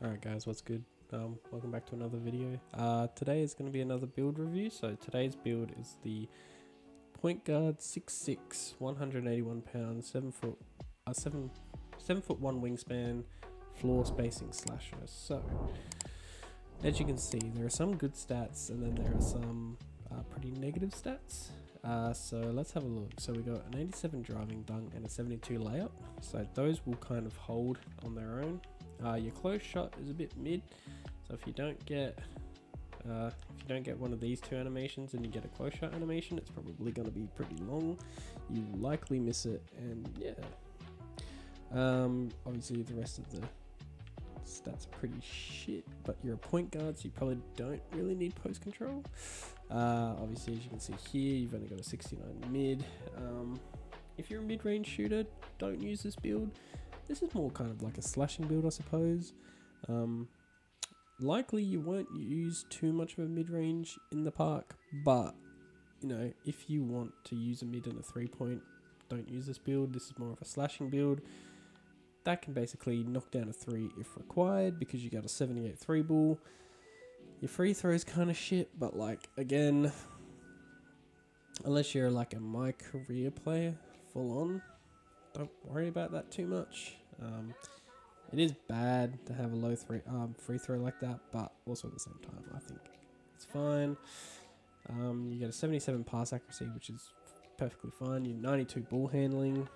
Alright guys, what's good? Welcome back to another video. Today is going to be another build review. So today's build is the Point Guard 6'6", 181 pounds, 7 foot 1 wingspan, floor spacing slasher. So as you can see, there are some good stats and then there are some pretty negative stats. So let's have a look. So we got an 87 driving dunk and a 72 layup. So those will kind of hold on their own. Your close shot is a bit mid, so if you don't get one of these two animations and you get a close shot animation, it's probably going to be pretty long. You likely miss it, and yeah. Obviously the rest of the stats are pretty shit, but you're a point guard, so you probably don't really need post control. Obviously, as you can see here, you've only got a 69 mid. If you're a mid-range shooter, don't use this build. This is more kind of like a slashing build, I suppose. Likely you won't use too much of a mid-range in the park, but you know, if you want to use a mid and a 3-point, don't use this build. This is more of a slashing build that can basically knock down a 3 if required, because you got a 78 3 ball. Your free throw is kind of shit, but like, again, unless you're like a my career player full on, don't worry about that too much. It is bad to have a low free throw like that, but also at the same time, I think it's fine. You get a 77 pass accuracy, which is perfectly fine. You 92 ball handling,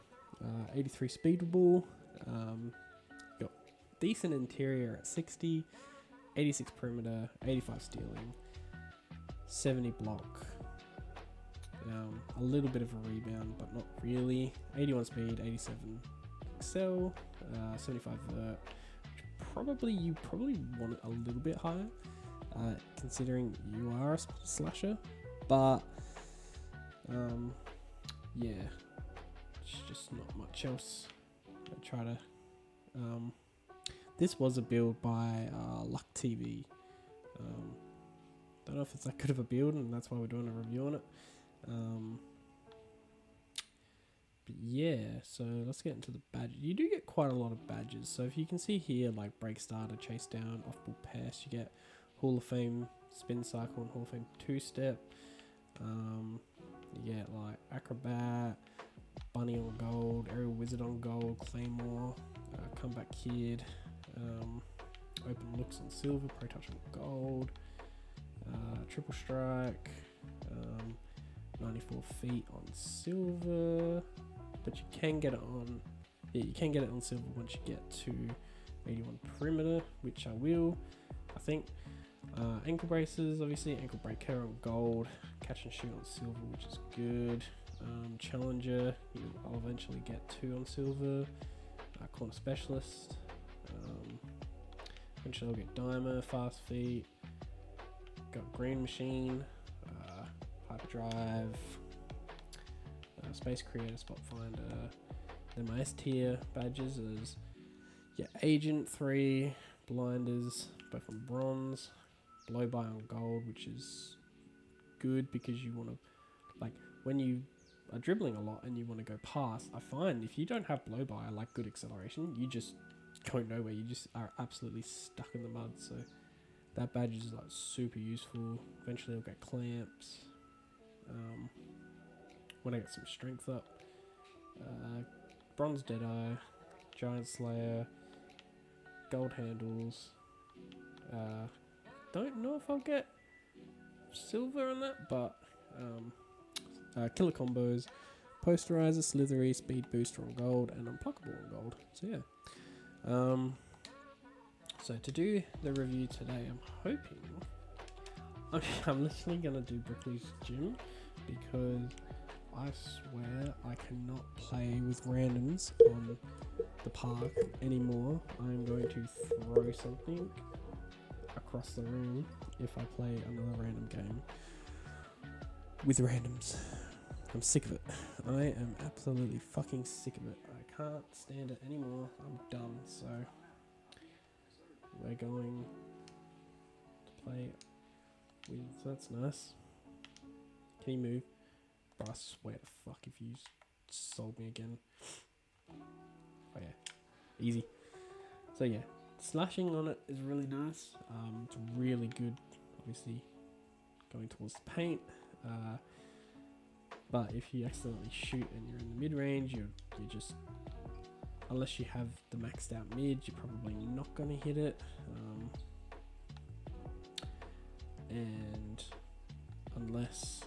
83 speed with ball. Got decent interior at 60, 86 perimeter, 85 stealing, 70 block. A little bit of a rebound, but not really. 81 speed, 87 excel, 75 vert. You probably want it a little bit higher, considering you are a slasher. But yeah, it's just not much else. I try to. This was a build by Luck TV. Don't know if it's that good of a build, and that's why we're doing a review on it. But yeah, so let's get into the badges. You do get quite a lot of badges. So if you can see here, like break starter, chase down, off ball pass, you get Hall of Fame spin cycle and Hall of Fame 2-step. You get like acrobat, bunny on gold, aerial wizard on gold, claymore, comeback kid, open looks on silver, pro touch on gold, triple strike, 94 feet on silver, but you can get it on, you can get it on silver once you get to 81 perimeter, which I will, I think. Ankle braces, obviously, ankle breaker on gold, catch and shoot on silver, which is good. Challenger, I'll eventually get 2 on silver. Corner specialist, eventually I'll get dimer, fast feet, got green machine, hyperdrive, space creator, spot finder. Then my S tier badges is agent 3, blinders, both on bronze, blow by on gold, which is good because you want to, like, when you are dribbling a lot and you want to go past, I find if you don't have blow by, like good acceleration, you just don't know where, you just are absolutely stuck in the mud. So that badge is like super useful. Eventually I'll get clamps. When I get some strength up, bronze Deadeye, giant slayer, gold handles. Don't know if I'll get silver on that, but killer combos, posterizer, slithery, speed booster on gold, and unpluckable on gold. So yeah. So to do the review today, I'm hoping I'm literally gonna do Brickley's Gym, because I swear I cannot play with randoms on the park anymore. I'm going to throw something across the room if I play another random game with randoms. I'm sick of it. I am absolutely fucking sick of it. I can't stand it anymore. I'm done. So we're going to play with, so that's nice. Can you move? Bro, I swear to fuck if you sold me again. Oh yeah, easy. So yeah, Slashing on it is really nice. It's really good, obviously, going towards the paint. But if you accidentally shoot and you're in the mid range, you're just, unless you have the maxed out mid, you're probably not going to hit it. And unless,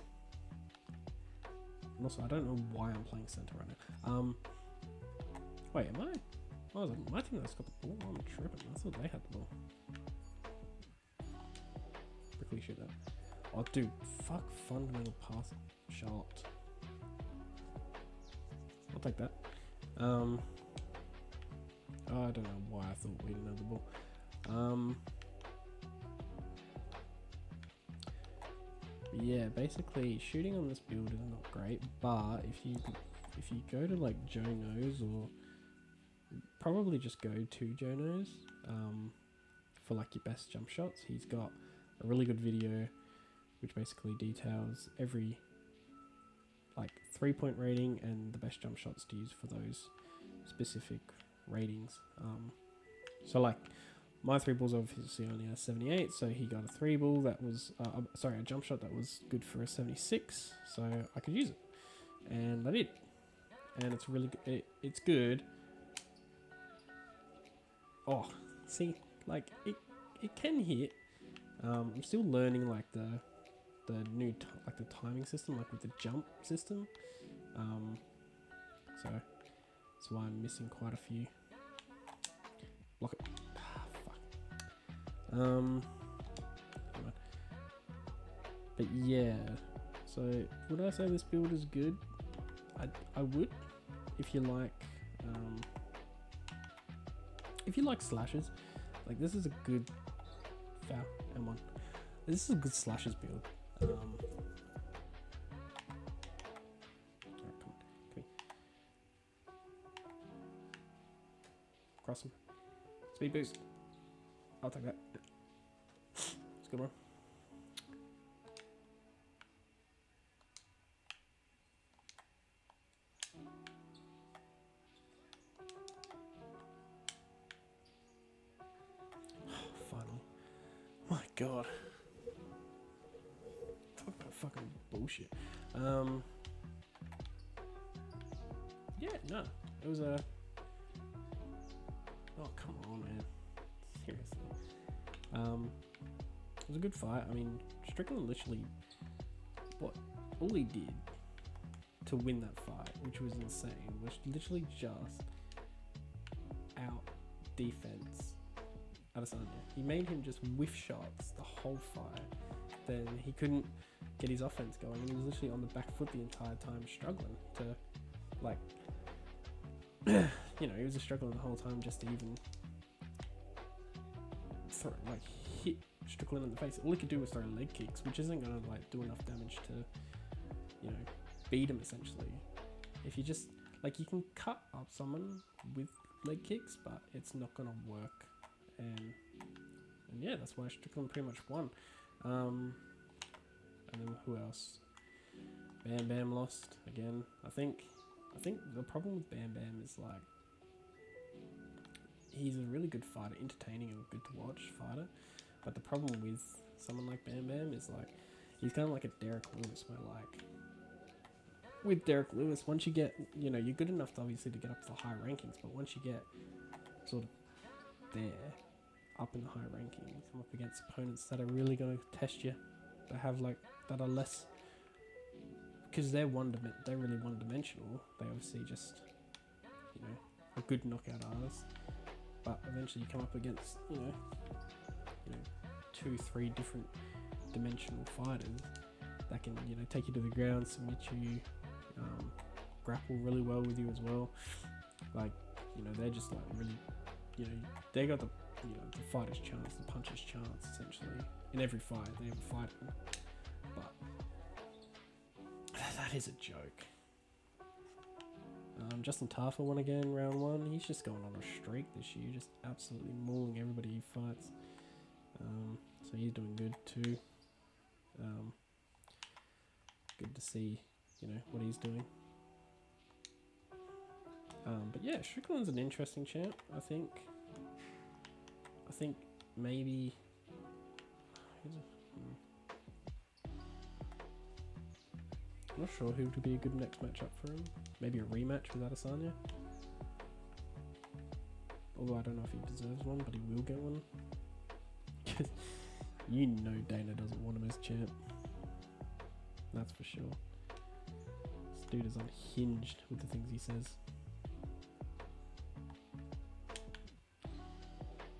and also I don't know why I'm playing center right now. Wait, am I? Oh, my team that's got the ball. I'm tripping. I thought they had the ball. Quickly shoot that. Oh, dude, fuck fundamental pass shot. I'll take that. Oh, I don't know why I thought we didn't have the ball. Yeah, basically shooting on this build is not great, but if you go to like Joe Knows, or probably just go to Joe Knows for like your best jump shots. He's got a really good video which basically details every like 3-point rating and the best jump shots to use for those specific ratings. So like my 3 balls obviously only has 78, so he got a 3 ball that was a jump shot that was good for a 76, so I could use it, and I did, and it's really good. It's good. Oh, see, like it can hit. I'm still learning like the new like the timing system, like with the jump system. So that's why I'm missing quite a few. Block it. But yeah, so would I say this build is good? I would, if you like slashes. Like this is a good foul M1. This is a good slashes build. Alright, come here. Cross him. Speed boost. I'll take that. It's a good one. Finally. My god. Talk about fucking bullshit. Yeah, no. It was a... Oh, come on, man. Seriously. It was a good fight. I mean, Strickland literally... all he did to win that fight, which was insane, was literally just out defense Adesanya. He made him just whiff shots the whole fight. Then he couldn't get his offense going, and he was literally on the back foot the entire time, struggling to, like, you know, he was just struggling the whole time just to even hit Strickland in the face. All he could do was throw leg kicks, which isn't gonna like do enough damage to, you know, beat him essentially. If you just like, you can cut up someone with leg kicks, but it's not gonna work. And yeah, that's why Strickland pretty much won. And then who else? Bam Bam lost again. I think the problem with Bam Bam is like, he's a really good fighter, entertaining and good to watch fighter. But the problem with someone like Bam Bam is like, he's kind of like a Derek Lewis, where like, with Derek Lewis, once you get, you know, you're good enough to obviously to get up to the high rankings, but once you get sort of there, up in the high rankings, you come up against opponents that are really going to test you, that have like, that are less, because they're really one-dimensional. They obviously just, you know, a good knockout artist, but eventually you come up against, you know, 2-3 different dimensional fighters that can, you know, take you to the ground, submit you, grapple really well with you as well. Like, you know, they're just like really, you know, they got the, you know, the fighter's chance, the puncher's chance, essentially, in every fight they ever fight. But that is a joke. Justin Tafa won again, round 1. He's just going on a streak this year, just absolutely mauling everybody he fights. So he's doing good too. Good to see, you know, what he's doing. But yeah, Strickland's an interesting champ, I think. think maybe. I'm not sure who would be a good next matchup for him. Maybe a rematch with Adesanya. Although I don't know if he deserves one, but he will get one. Because you know Dana doesn't want him as champ. That's for sure. This dude is unhinged with the things he says.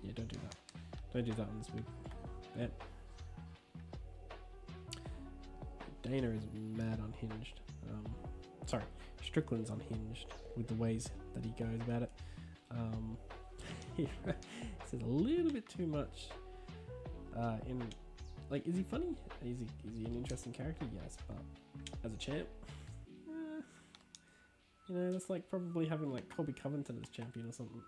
Yeah, don't do that. Don't do that on this big bet. Dana is mad unhinged. Sorry, Strickland's unhinged with the ways that he goes about it. He says a little bit too much. Is he funny? Is he an interesting character? Yes, but as a champ, that's like probably having like Colby Covington as champion or something.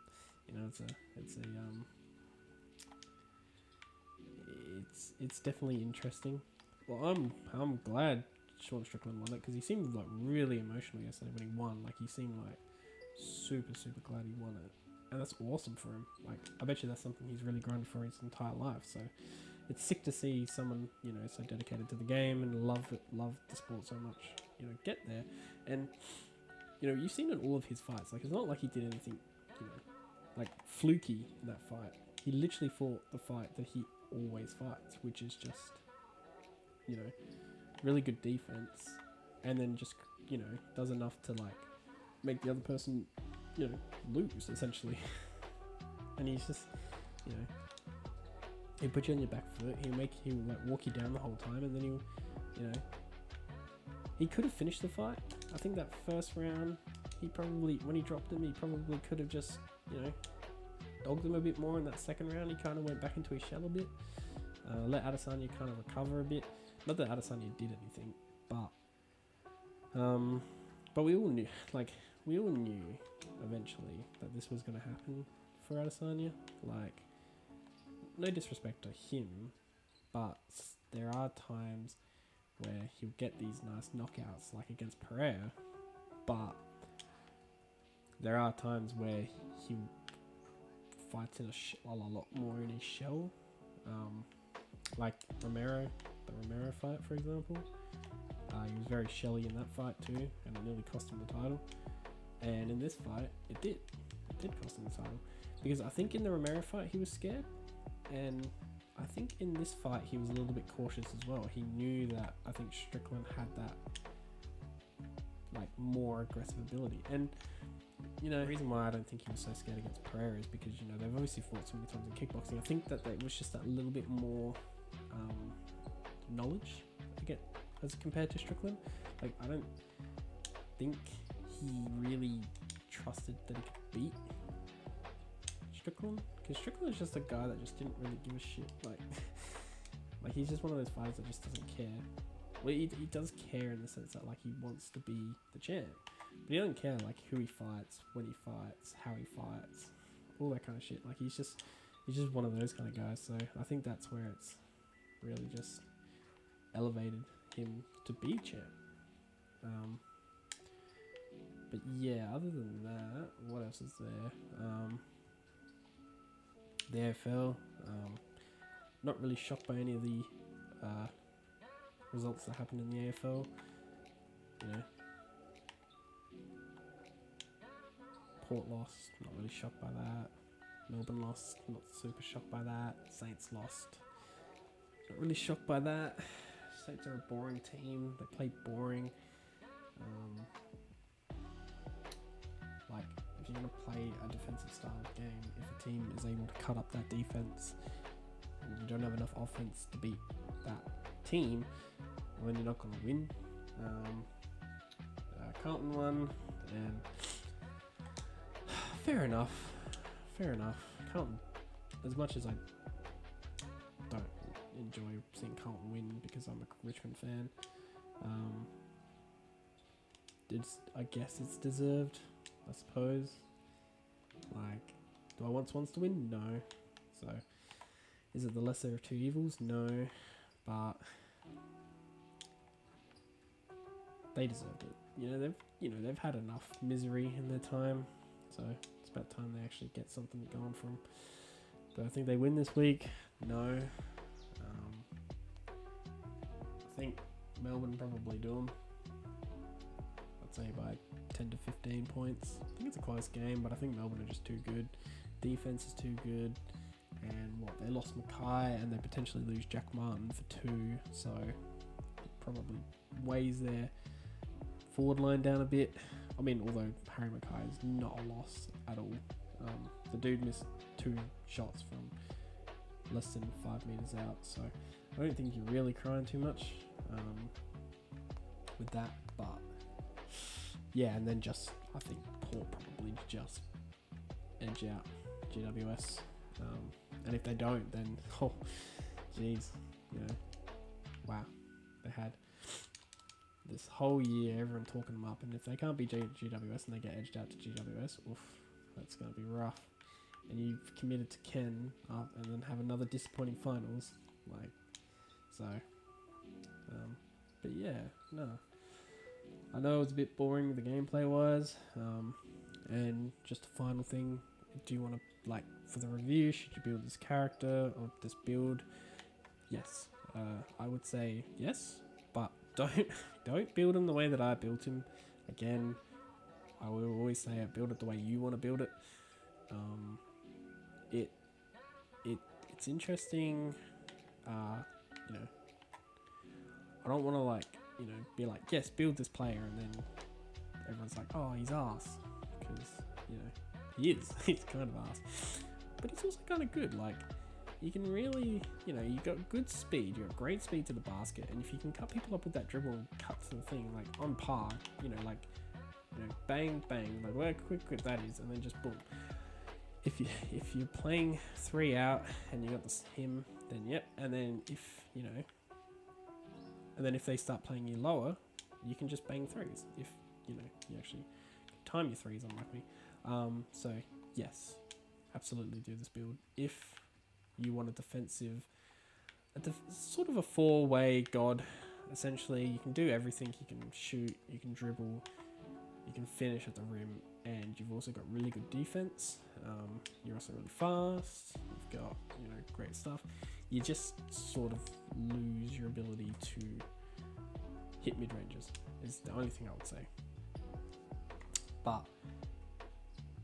It's definitely interesting. Well, I'm glad Sean Strickland won it because he seemed like really emotional yesterday when he won. Like he seemed like super glad he won it, and that's awesome for him. Like I bet you that's something he's really grinded for his entire life. So it's sick to see someone so dedicated to the game and love the sport so much. Get there, and you've seen in all of his fights. Like it's not like he did anything like fluky in that fight. He literally fought the fight that he always fights, which is just really good defense, and then just does enough to like make the other person lose essentially. And he's just he'll put you on your back foot. He'll like walk you down the whole time, and then he could have finished the fight. I think that first round when he dropped him, he probably could have just dogged him a bit more. In that second round, he kind of went back into his shell a bit, let Adesanya kind of recover a bit. Not that Adesanya did anything, but we all knew eventually that this was going to happen for Adesanya. Like, no disrespect to him, but there are times where he'll get these nice knockouts, like against Pereira, but there are times where he fights in a lot more in his shell, like the Romero fight, for example. He was very shelly in that fight too, and it nearly cost him the title. And in this fight, it did cost him the title, because I think in the Romero fight he was scared, and I think in this fight he was a little bit cautious as well. He knew that I think Strickland had that like more aggressive ability, and the reason why I don't think he was so scared against Pereira is because they've obviously fought so many times in kickboxing. I think that it was just that little bit more knowledge again as compared to Strickland. Like I don't think he really trusted that he could beat Strickland, because Strickland is just a guy that just didn't really give a shit. Like he's just one of those fighters that just doesn't care. Well, he does care in the sense that like he wants to be the champ, but he doesn't care like who he fights, when he fights, how he fights, all that kind of shit. Like he's just one of those kind of guys. So I think that's where it's really just elevated him to be champ. But yeah, other than that, what else is there? The AFL, not really shocked by any of the results that happened in the AFL. Port lost, not really shocked by that. Melbourne lost, not super shocked by that. Saints lost, not really shocked by that. Saints are a boring team. They play boring. Like, if you're going to play a defensive style of game, if a team is able to cut up that defense and you don't have enough offense to beat that team, well, then you're not going to win. Carlton won, and fair enough. Carlton, as much as I don't enjoy seeing Carlton win because I'm a Richmond fan, I guess it's deserved, I suppose. Like, do I want Swans to win? No. So, is it the lesser of two evils? No. But they deserved it. They've had enough misery in their time, so it's about time they actually get something going from Do I think they win this week? No. I think Melbourne probably do them. I'd say by 10 to 15 points. I think it's a close game, but I think Melbourne are just too good. Defense is too good. And what, they lost Mackay and they potentially lose Jack Martin for 2. So it probably weighs their forward line down a bit. I mean, although Harry Mackay is not a loss at all. The dude missed 2 shots from less than 5 meters out, so I don't think you're really crying too much with that. But yeah, and then just I think Port probably just edge out GWS, and if they don't, then oh, geez, you know, wow, they had this whole year everyone talking them up, and if they can't beat GWS and they get edged out to GWS, oof, that's going to be rough. And you've committed to Ken up and then have another disappointing finals, like, so, but yeah, no, I know it was a bit boring the gameplay wise, and just a final thing, do you want to, like, for the review, should you build this character or this build? Yes, I would say yes, but don't build him the way that I built him. Again, I will always say build it the way you want to build it. It's interesting. You know, I don't want to, like, you know, be like, yes, build this player, and then everyone's like, oh, he's ass, because, you know, he is. He's kind of ass, but he's also kind of good. Like, you can really, you know, you got good speed, you got great speed to the basket, and if you can cut people up with that dribble and cut to the thing, like on par, you know, like, you know, bang bang, like look how quick that is, and then just boom. If you're playing 3 out and you got this him, then yep, and then if you know, and then if they start playing you lower, you can just bang threes. If you know you actually time your threes, unlike me. So yes, absolutely do this build if you want a defensive, sort of a 4-way god. Essentially, you can do everything. You can shoot, you can dribble, you can finish at the rim, and you've also got really good defense. You're also really fast. You've got, you know, great stuff. You just sort of lose your ability to hit mid ranges. Is the only thing I would say. But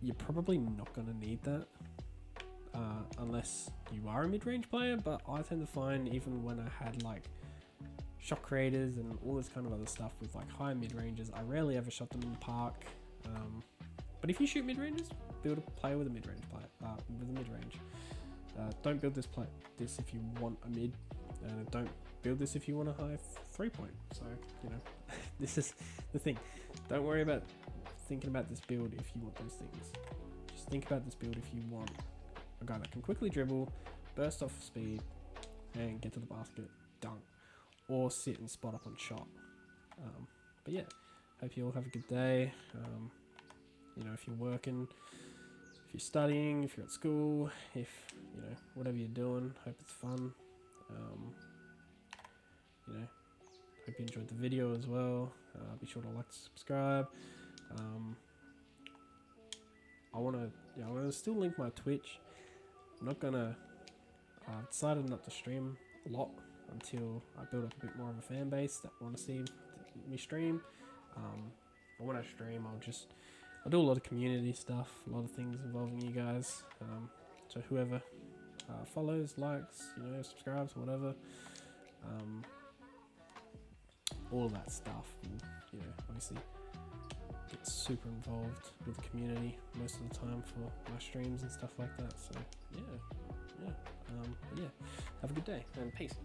you're probably not going to need that. Unless you are a mid-range player, but I tend to find even when I had like shot creators and all this kind of other stuff with like high mid-ranges, I rarely ever shot them in the park. But if you shoot mid-ranges, build a player with a mid-range player, with a mid-range. Don't build this if you want a mid, and don't build this if you want a high 3-point. So, you know, this is the thing. Don't worry about thinking about this build if you want those things. Just think about this build if you want a guy that can quickly dribble, burst off speed, and get to the basket, dunk, or sit and spot up on shot. But yeah, hope you all have a good day. You know, if you're working, if you're studying, if you're at school, if, you know, whatever you're doing, hope it's fun. You know, hope you enjoyed the video as well. Be sure to like, subscribe. I want to still link my Twitch. I'm not gonna, I've decided not to stream a lot until I build up a bit more of a fan base that want to see me stream. But when I stream, I'll do a lot of community stuff, a lot of things involving you guys. So whoever follows, likes, you know, subscribes, whatever, all that stuff, and, you know, obviously get super involved with the community most of the time for my streams and stuff like that. So yeah, have a good day and peace.